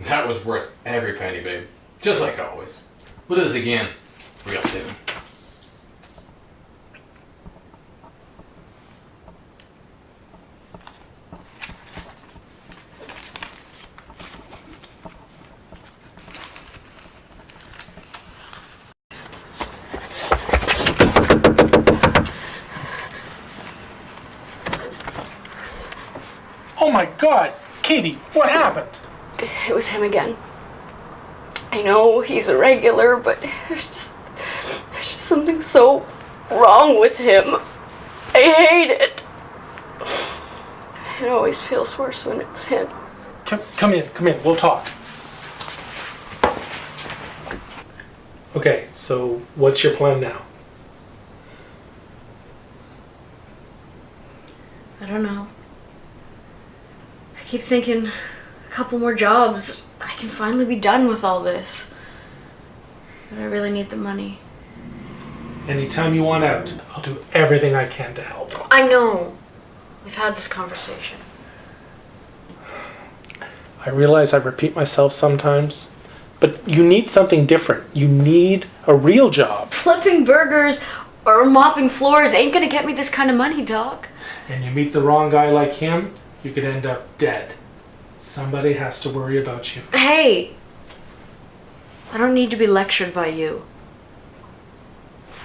That was worth every penny, babe. Just like always. We'll do this again real soon. Oh my God, Katie, what happened? It was him again. I know he's a regular, but there's just something so wrong with him. I hate it. It always feels worse when it's him. Come in, we'll talk. Okay, so what's your plan now? I don't know. I keep thinking a couple more jobs, I can finally be done with all this. But I really need the money. Anytime you want out, I'll do everything I can to help. I know. We've had this conversation. I realize I repeat myself sometimes, but you need something different. You need a real job. Flipping burgers or mopping floors ain't gonna get me this kind of money, Doc. And you meet the wrong guy like him, you could end up dead. Somebody has to worry about you. Hey! I don't need to be lectured by you.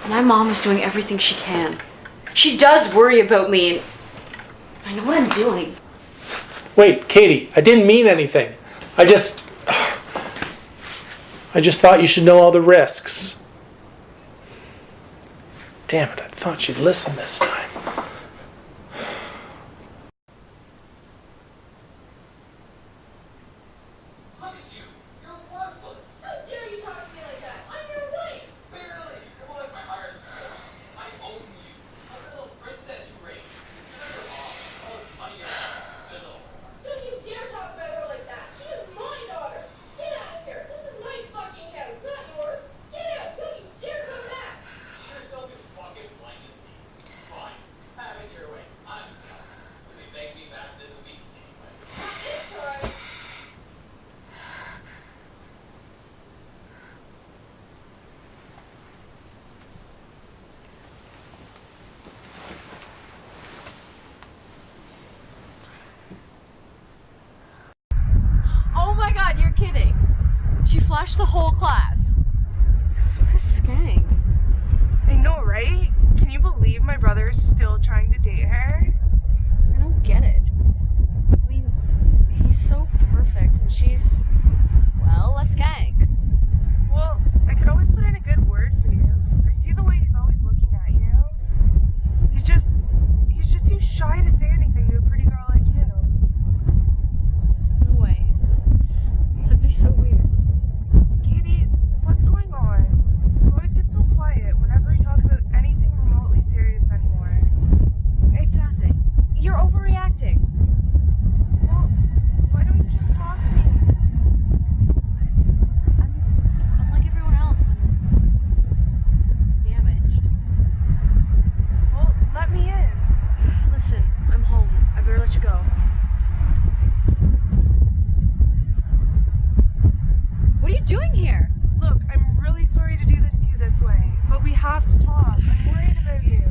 My mom is doing everything she can. She does worry about me, and I know what I'm doing. Wait, Katie, I didn't mean anything. I just thought you should know all the risks. Damn it, I thought she'd listen this time. Oh my God, you're kidding. She flashed the whole class. What a skank. I know, right? Can you believe my brother's still trying to date her? I don't get it. I mean, he's so perfect and she's, well, a skank. Well, I could always put in a good word for you. I see the way he's always looking at you. He's just too shy to say anything to a pretty girl like you. No way. That'd be so weird. Katie, what's going on? You always get so quiet whenever you talk about anything remotely serious anymore. It's nothing. You're overreacting. Well, why don't you just talk to me? I'm like everyone else. I'm damaged. Well, let me in. Listen, I'm home. I better let you go. What are you doing here? Look, I'm really sorry to do this to you this way, but we have to talk. I'm worried about you.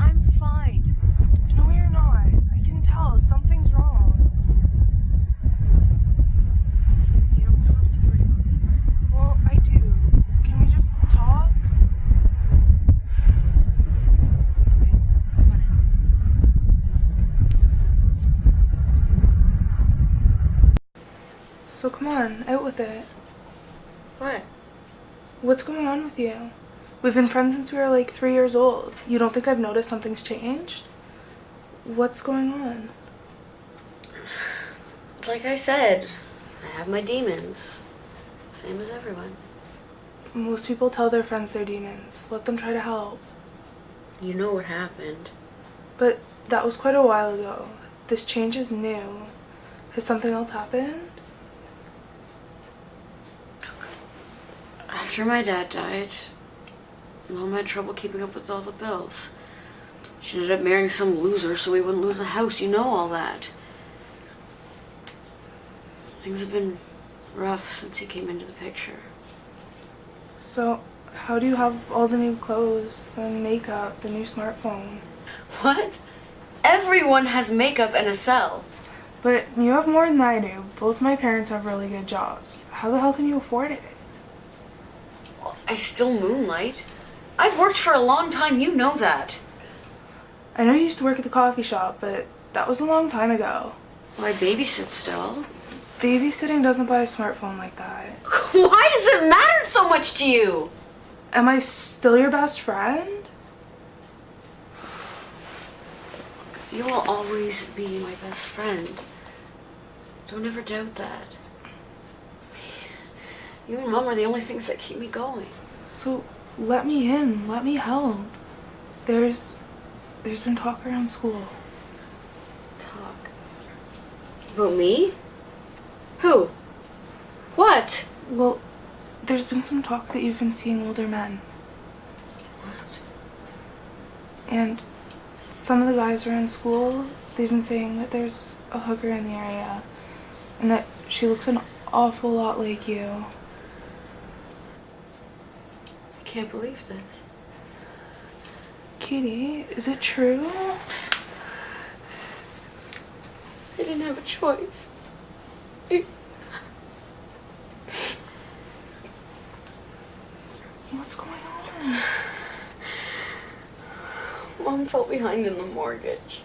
I'm fine. No, you're not. I can tell. Something's wrong. You don't have to worry about me. Well, I do. Can we just talk? Okay, come on in. So come on, out with it. What? What's going on with you? We've been friends since we were like 3 years old. You don't think I've noticed something's changed? What's going on? Like I said, I have my demons. Same as everyone. Most people tell their friends they're demons. Let them try to help. You know what happened. But that was quite a while ago. This change is new. Has something else happened? After my dad died, Mom had trouble keeping up with all the bills. She ended up marrying some loser so we wouldn't lose the house. You know all that. Things have been Rough since he came into the picture. So, how do you have all the new clothes, the makeup, the new smartphone? What? Everyone has makeup and a cell. But you have more than I do. Both my parents have really good jobs. How the hell can you afford it? I still moonlight. I've worked for a long time, you know that. I know you used to work at the coffee shop, but that was a long time ago. Well, I babysit still. Babysitting doesn't buy a smartphone like that. Why does it matter so much to you? Am I still your best friend? You will always be my best friend. Don't ever doubt that. You and Mom are the only things that keep me going. So, let me in. Let me help. There's been talk around school. Talk. About me? Who? What? Well, there's been some talk that you've been seeing older men. What? And some of the guys around school, they've been saying that there's a hooker in the area. And that she looks an awful lot like you. I can't believe this. Katie, is it true? I didn't have a choice. What's going on? Mom fell behind in the mortgage.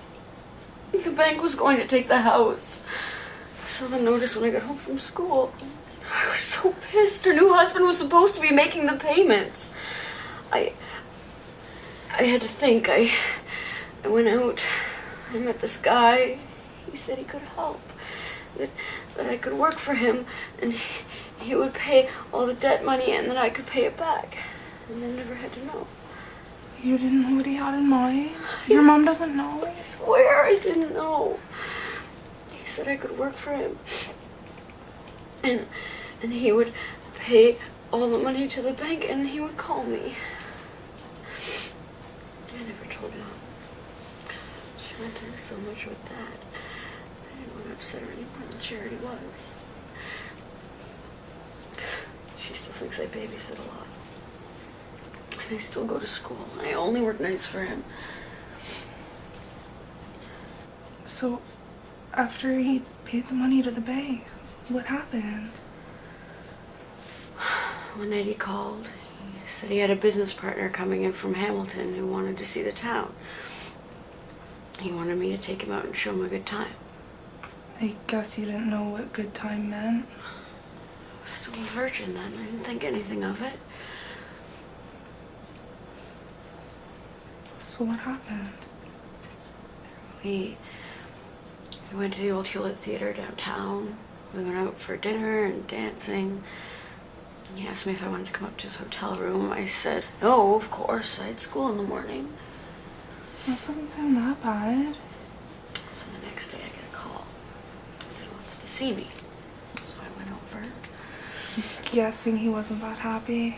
The bank was going to take the house. I saw the notice when I got home from school. I was so pissed. Her new husband was supposed to be making the payments. I had to think. I went out. I met this guy. He said he could help. That I could work for him and he would pay all the debt money and that I could pay it back. And I never had to know. You didn't know what he had in mind? Your mom doesn't know? I swear I didn't know. He said I could work for him. And he would pay all the money to the bank and he would call me. I never told Mom. She went through so much with Dad. I didn't want to upset her any more than she already was. She still thinks I babysit a lot. And I still go to school. I only work nights for him. So, after he paid the money to the bank, what happened? One night he called. He said he had a business partner coming in from Hamilton who wanted to see the town. He wanted me to take him out and show him a good time. I guess you didn't know what good time meant. I was still a virgin then. I didn't think anything of it. So what happened? We went to the old Hewlett Theater downtown. We went out for dinner and dancing. He asked me if I wanted to come up to his hotel room. I said, no, of course. I had school in the morning. That doesn't sound that bad. So the next day I get a call. He wants to see me. So I went over. Guessing he wasn't that happy.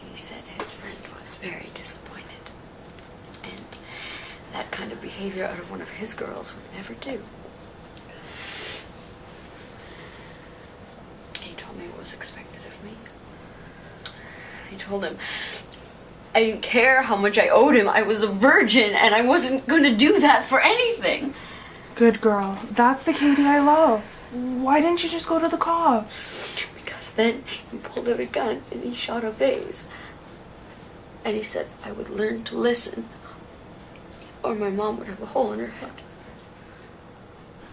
He said his friend was very disappointed. And that kind of behavior out of one of his girls would never do. He told me what was expected of me. I told him I didn't care how much I owed him. I was a virgin and I wasn't going to do that for anything. Good girl. That's the Katie I love. Why didn't you just go to the cops? Because then he pulled out a gun and he shot a vase. And he said I would learn to listen or my mom would have a hole in her head.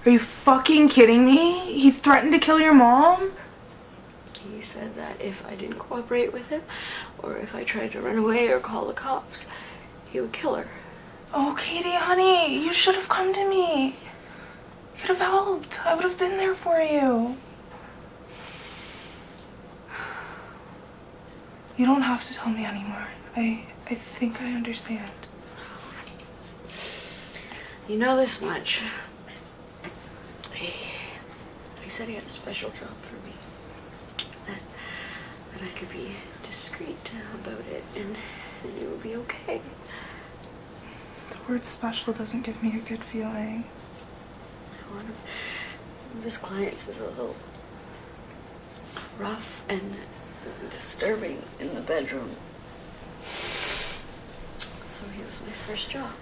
Are you fucking kidding me? He threatened to kill your mom? He said that if I didn't cooperate with him, or if I tried to run away or call the cops, he would kill her. Oh, Katie, honey, you should have come to me. You could have helped. I would have been there for you. You don't have to tell me anymore. I think I understand. You know this much. He said he had a special job for me. That I could be discreet about it and it would be okay. The word special doesn't give me a good feeling. One of One of his clients is a little rough and disturbing in the bedroom. So he was my first job.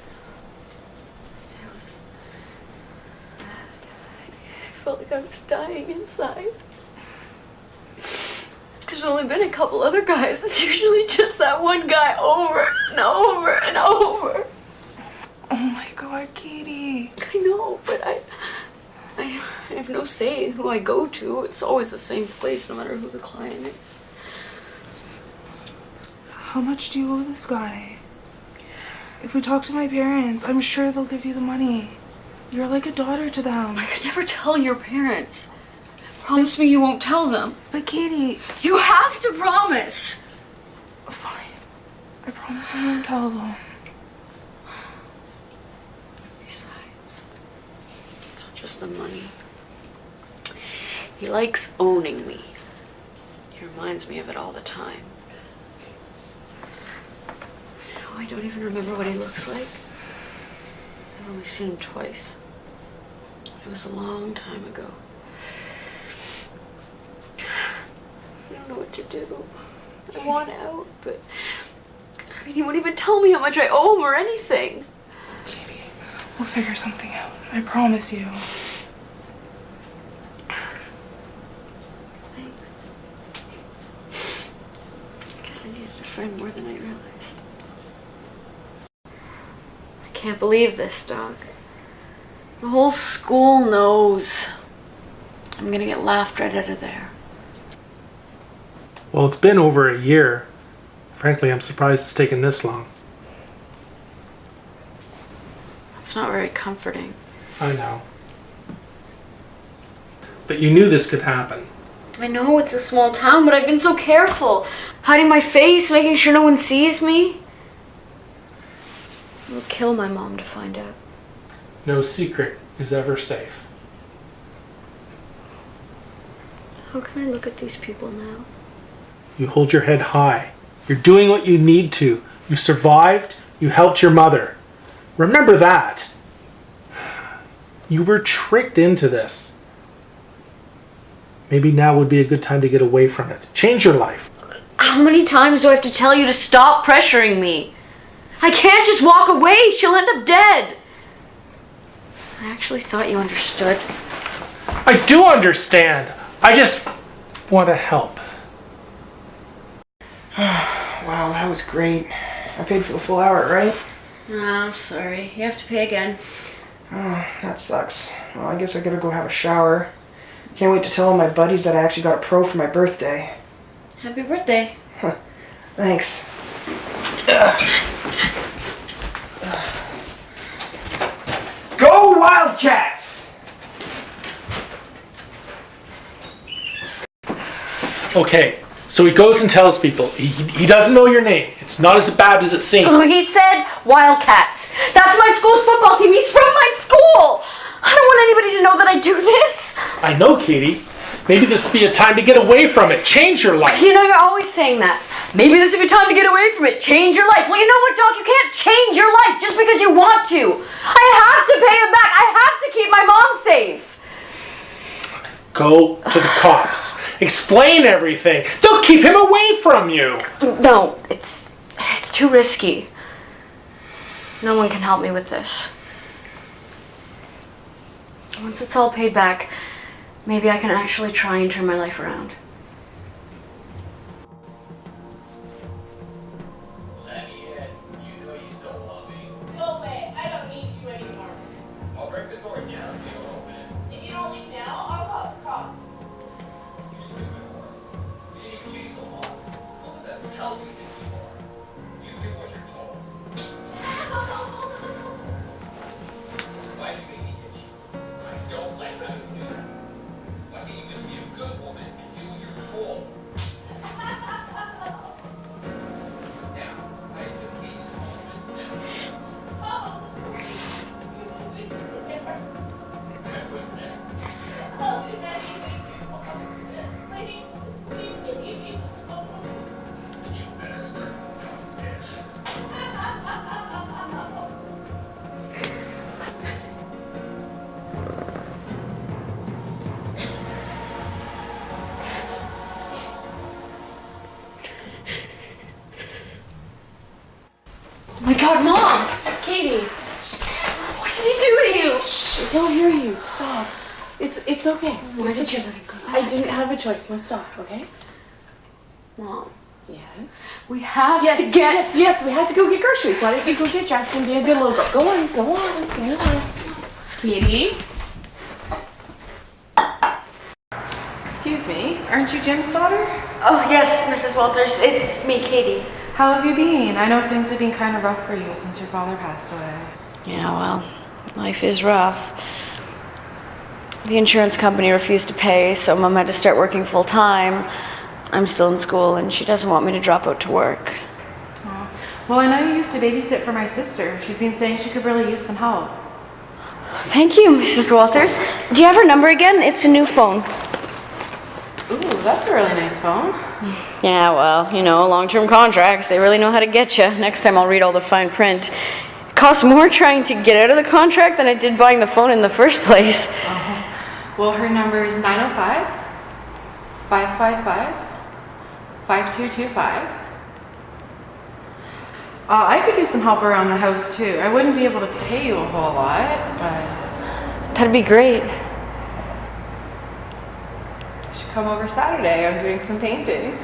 I felt like I was dying inside. There's only been a couple other guys. It's usually just that one guy over and over and over. Oh my God, Katie. I know, but I have no say in who I go to. It's always the same place, no matter who the client is. How much do you owe this guy? If we talk to my parents, I'm sure they'll give you the money. You're like a daughter to them. I could never tell your parents. Promise me you won't tell them. But Katie... You have to promise! Fine. I promise I won't tell them. Besides, it's not just the money. He likes owning me. He reminds me of it all the time. Oh, I don't even remember what he looks like. I've only seen him twice. It was a long time ago. I don't know what to do. I want out, but I mean, he won't even tell me how much I owe him or anything. Katie, we'll figure something out. I promise you. Thanks. I guess I needed a friend more than I realized. I can't believe this, Doc. The whole school knows. I'm gonna get laughed right out of there. Well, it's been over a year. Frankly, I'm surprised it's taken this long. It's not very comforting. I know. But you knew this could happen. I know it's a small town, but I've been so careful. Hiding my face, making sure no one sees me. It would kill my mom to find out. No secret is ever safe. How can I look at these people now? You hold your head high. You're doing what you need to. You survived. You helped your mother. Remember that. You were tricked into this. Maybe now would be a good time to get away from it. Change your life. How many times do I have to tell you to stop pressuring me? I can't just walk away. She'll end up dead. I actually thought you understood. I do understand. I just want to help. Wow, that was great. I paid for the full hour, right? Oh, sorry. You have to pay again. Oh, that sucks. Well, I guess I gotta go have a shower. Can't wait to tell all my buddies that I actually got a pro for my birthday. Happy birthday. Thanks. Go Wildcats! Okay, so he goes and tells people. He doesn't know your name. It's not as bad as it seems. Oh, he said Wildcats. That's my school's football team. He's from my school. I don't want anybody to know that I do this. I know, Katie. Maybe this would be a time to get away from it. Change your life. You know, you're always saying that. Maybe this would be time to get away from it. Change your life. Well, you know what, Doc? You can't change your life just because you want to. I have to pay him back. I have to keep my mom safe. Go to the cops. Explain everything. They'll keep him away from you. No, it's too risky. No one can help me with this. Once it's all paid back, maybe I can actually try and turn my life around. You know you still love me. No way, I don't need you anymore. I'll break this door down if you don't open it. If you don't leave now, I'll call the cops. You stupid whore. You didn't even change the locks. Who the hell do you think you are? You do what you're told. Why do you make me hit you? I don't like how you do that. Why can't you just be a good woman and do Oh my God, Mom! Katie, What did he do to you? he'll hear you. Stop. It's okay. Why It's did you okay. let him go? I didn't have a choice. Now stop, okay? Mom, Yes. we have to Yes, get... yes, we have to go get groceries. Why don't you go get dressed and be a good little girl? Go on. Katie? Excuse me, aren't you Jim's daughter? Oh, yes, Mrs. Walters. It's me, Katie. How have you been? I know things have been kind of rough for you since your father passed away. Yeah, well, life is rough. The insurance company refused to pay, so Mom had to start working full time. I'm still in school, and she doesn't want me to drop out to work. Oh. Well, I know you used to babysit for my sister. She's been saying she could really use some help. Thank you, Mrs. Walters. Do you have her number again? It's a new phone. Ooh, that's a really nice phone. Yeah, well, you know, long-term contracts, they really know how to get you. Next time I'll read all the fine print. It costs more trying to get out of the contract than it did buying the phone in the first place. Well, her number is 905 555 5225. I could use some help around the house too. I wouldn't be able to pay you a whole lot, but That'd be great. you should come over Saturday. I'm doing some painting.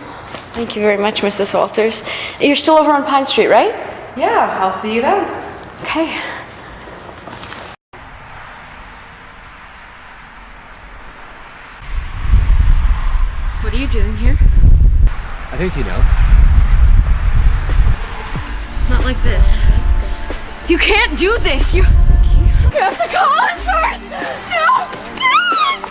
Thank you very much, Mrs. Walters. You're still over on Pine Street, right? Yeah, I'll see you then. Okay. What are you doing here? I think you know. Not like this. You can't do this! You have to go on first! No!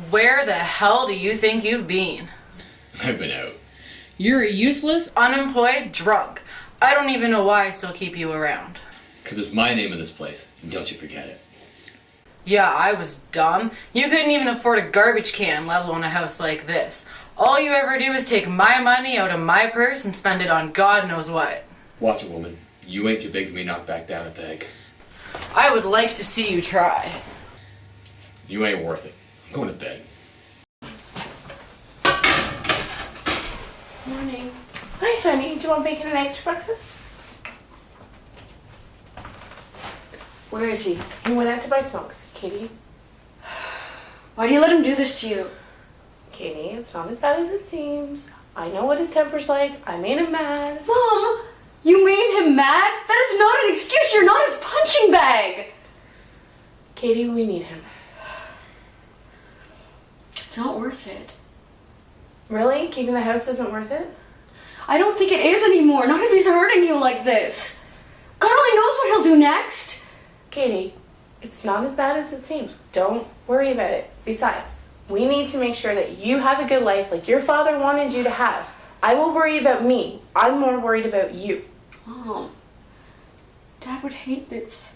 Where the hell do you think you've been? I've been out. You're a useless, unemployed drunk. I don't even know why I still keep you around. Because it's my name in this place. And don't you forget it. Yeah, I was dumb. You couldn't even afford a garbage can, let alone a house like this. All you ever do is take my money out of my purse and spend it on God knows what. Watch it, woman. You ain't too big for me to knock back down a peg. I would like to see you try. You ain't worth it. I'm going to bed. Morning. Hi, honey. Do you want bacon and eggs for breakfast? Where is he? He went out to buy smokes. Katie, Why do you let him do this to you? Katie, it's not as bad as it seems. I know what his temper's like. I made him mad. Mom, you made him mad? That is not an excuse. You're not his punching bag. Katie, we need him. It's not worth it. Really? Keeping the house isn't worth it? I don't think it is anymore. Not if he's hurting you like this. God only knows what he'll do next. Katie, it's not as bad as it seems. Don't worry about it. Besides, We need to make sure that you have a good life like your father wanted you to have. I will worry about me. I'm more worried about you. Mom, Dad would hate this.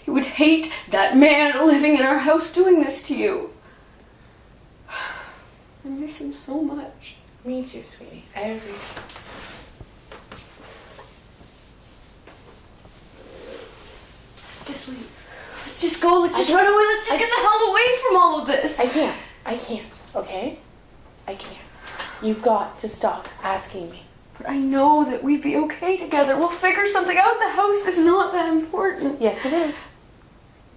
He would hate that man living in our house doing this to you. I miss him so much. Me too, sweetie. Every Let's just leave. Let's just go. Let's just run away. Let's just get the hell away from all of this. I can't, okay? I can't. You've got to stop asking me. But I know that we'd be okay together. We'll figure something out. The house is not that important. Yes, it is.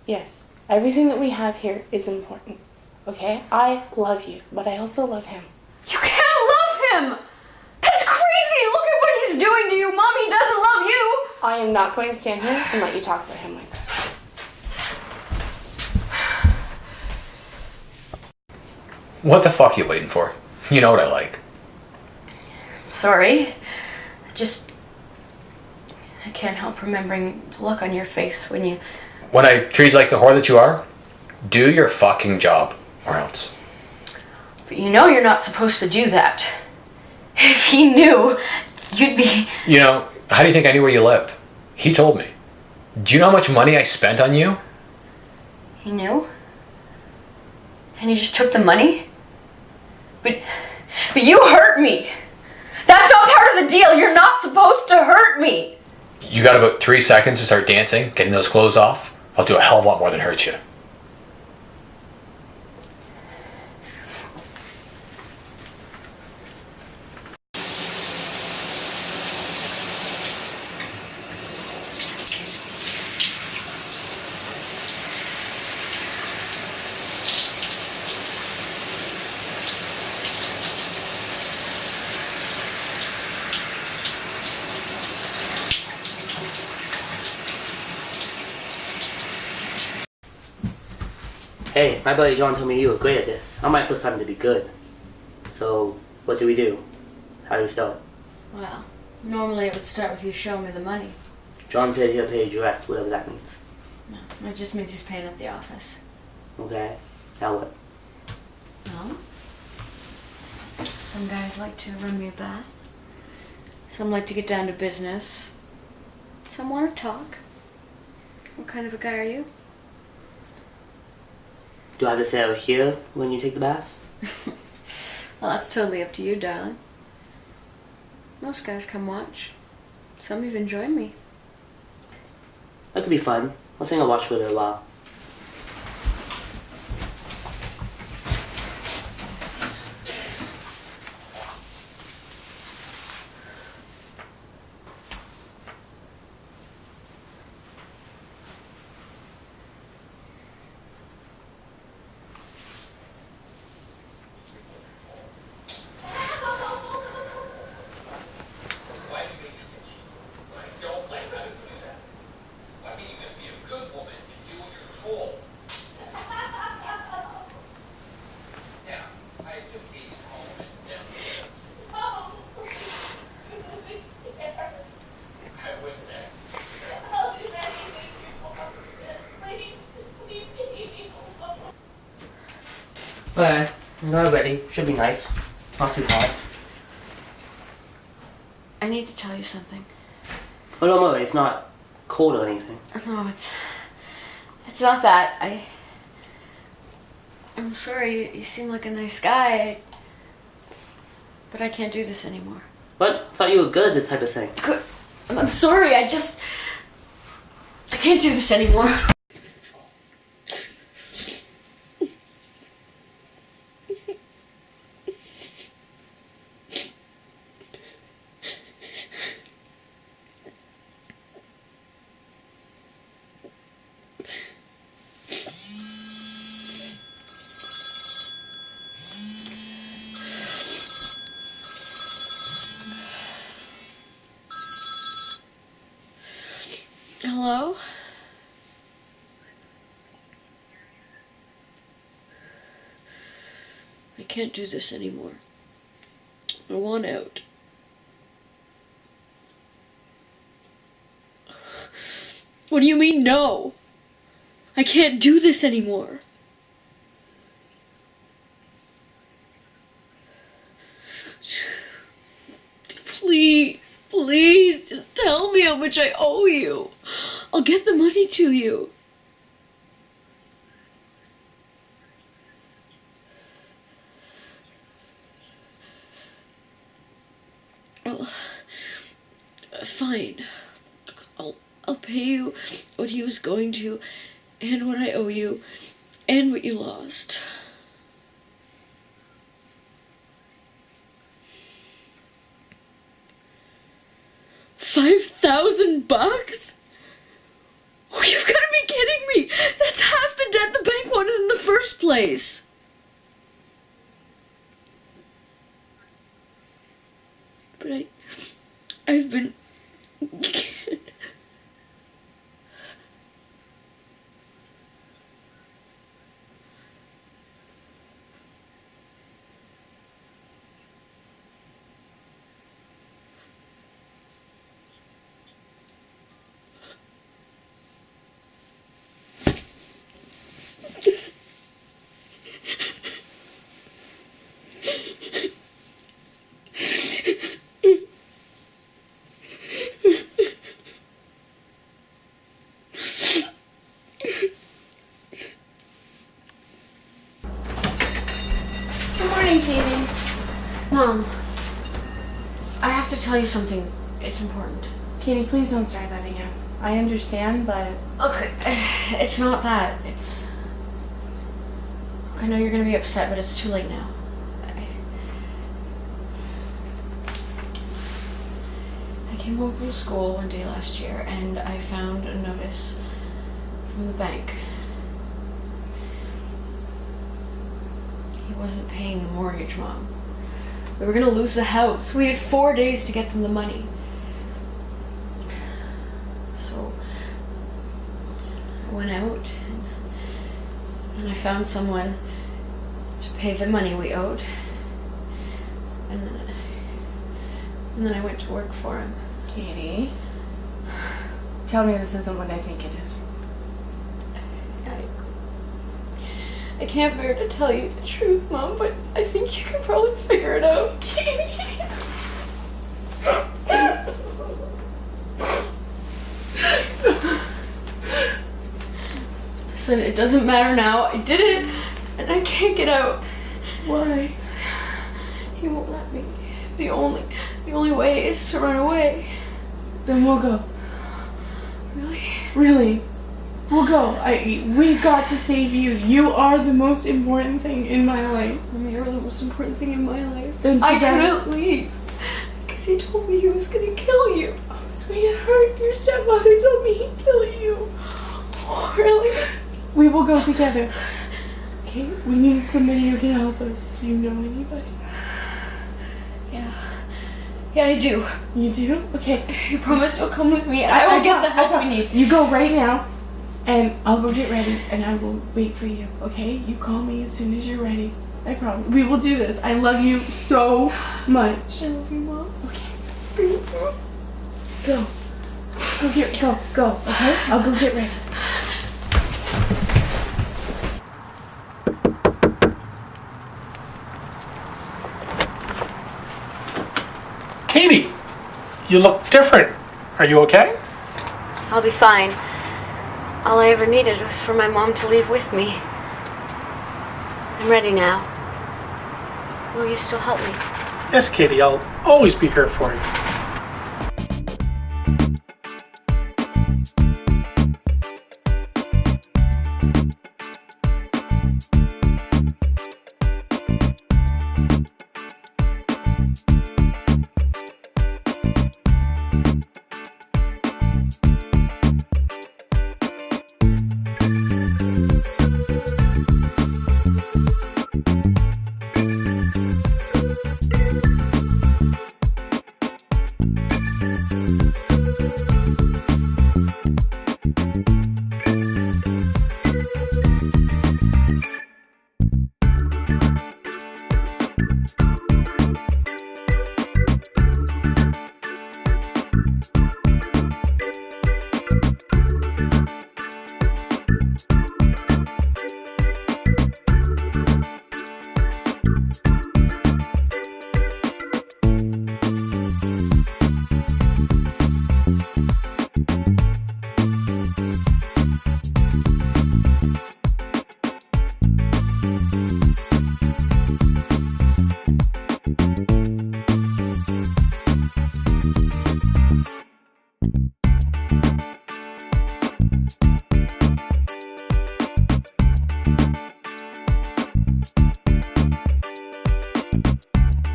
Yes. Everything that we have here is important. Okay? I love you, but I also love him. You can't love him! That's crazy! Look at what he's doing to you! Mommy doesn't love you! I am not going to stand here and let you talk about him like that. What the fuck you waiting for? You know what I like. Sorry. I can't help remembering the look on your face when you... When I treat you like the whore that you are, do your fucking job, or else. But you know you're not supposed to do that. If he knew, you'd be... You know, how do you think I knew where you lived? He told me. Do you know how much money I spent on you? He knew? And he just took the money? But you hurt me! That's not part of the deal! You're not supposed to hurt me! You got about 3 seconds to start dancing, getting those clothes off. I'll do a hell of a lot more than hurt you. Hey, my buddy John told me you were great at this. Not my first time to be good. So, what do we do? How do we start? Well, normally it would start with you showing me the money. John said he'll pay you direct, whatever that means. No, it just means he's paid at the office. Okay, now what? No. Some guys like to run me a bath. Some like to get down to business. Some want to talk. What kind of a guy are you? Do I have to sit over here when you take the baths? Well, that's totally up to you, darling. Most guys come watch. Some even join me. That could be fun. I'll think I'll watch for a little while. Why do you make your bitch? I don't like how you do that. Why can't you just be a good woman and do what you're told? Yeah, I assume Katie's home and downstairs. I went there. Alright, I'm not ready. Should be nice. Not too hot. I need to tell you something. Oh, don't worry, it's not cold or anything. No, it's not that. I'm sorry. You seem like a nice guy, but I can't do this anymore. What? I thought you were good at this type of thing. Good. I'm sorry. I can't do this anymore. Hello? I can't do this anymore. I want out. What do you mean, no? I can't do this anymore. tell me how much I owe you. I'll get the money to you. Oh, fine. I'll pay you what he was going to, and what I owe you, and what you lost. $5,000? Oh, you've got to be kidding me! That's half the debt the bank wanted in the first place. But I've been... Good morning, Katie. Mom, I have to tell you something. It's important. Katie, please don't start that again. I understand, but... Okay, it's not that. It's... Look, I know you're gonna be upset, but it's too late now. I came home from school one day last year, and I found a notice from the bank. He wasn't paying the mortgage, Mom. We were gonna lose the house. We had 4 days to get them the money. So I went out and I found someone to pay the money we owed. And then I went to work for him. Katie, tell me this isn't what I think it is. I can't bear to tell you the truth, Mom, but I think you can probably figure it out. Listen, it doesn't matter now. I did it, and I can't get out. Why? He won't let me. The only way is to run away. Then we'll go. Really? Really? We'll go. We've got to save you. You are the most important thing in my life. You're the most important thing in my life. Then I together- couldn't leave because he told me he was gonna kill you. Oh, sweetheart, your stepmother told me he'd kill you. Oh, really? We will go together. Okay? We need somebody who can help us. Do you know anybody? Yeah, I do. You do? Okay. You promise you'll come with me, and I will get the help we need. You go right now, and I'll go get ready, and I will wait for you, okay? You call me as soon as you're ready. I promise. We will do this. I love you so much. I love you, Mom. Okay. Go. Go, okay? I'll go get ready. Katie, you look different. Are you okay? I'll be fine. All I ever needed was for my mom to leave with me. I'm ready now. Will you still help me? Yes, Katie, I'll always be here for you.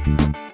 you.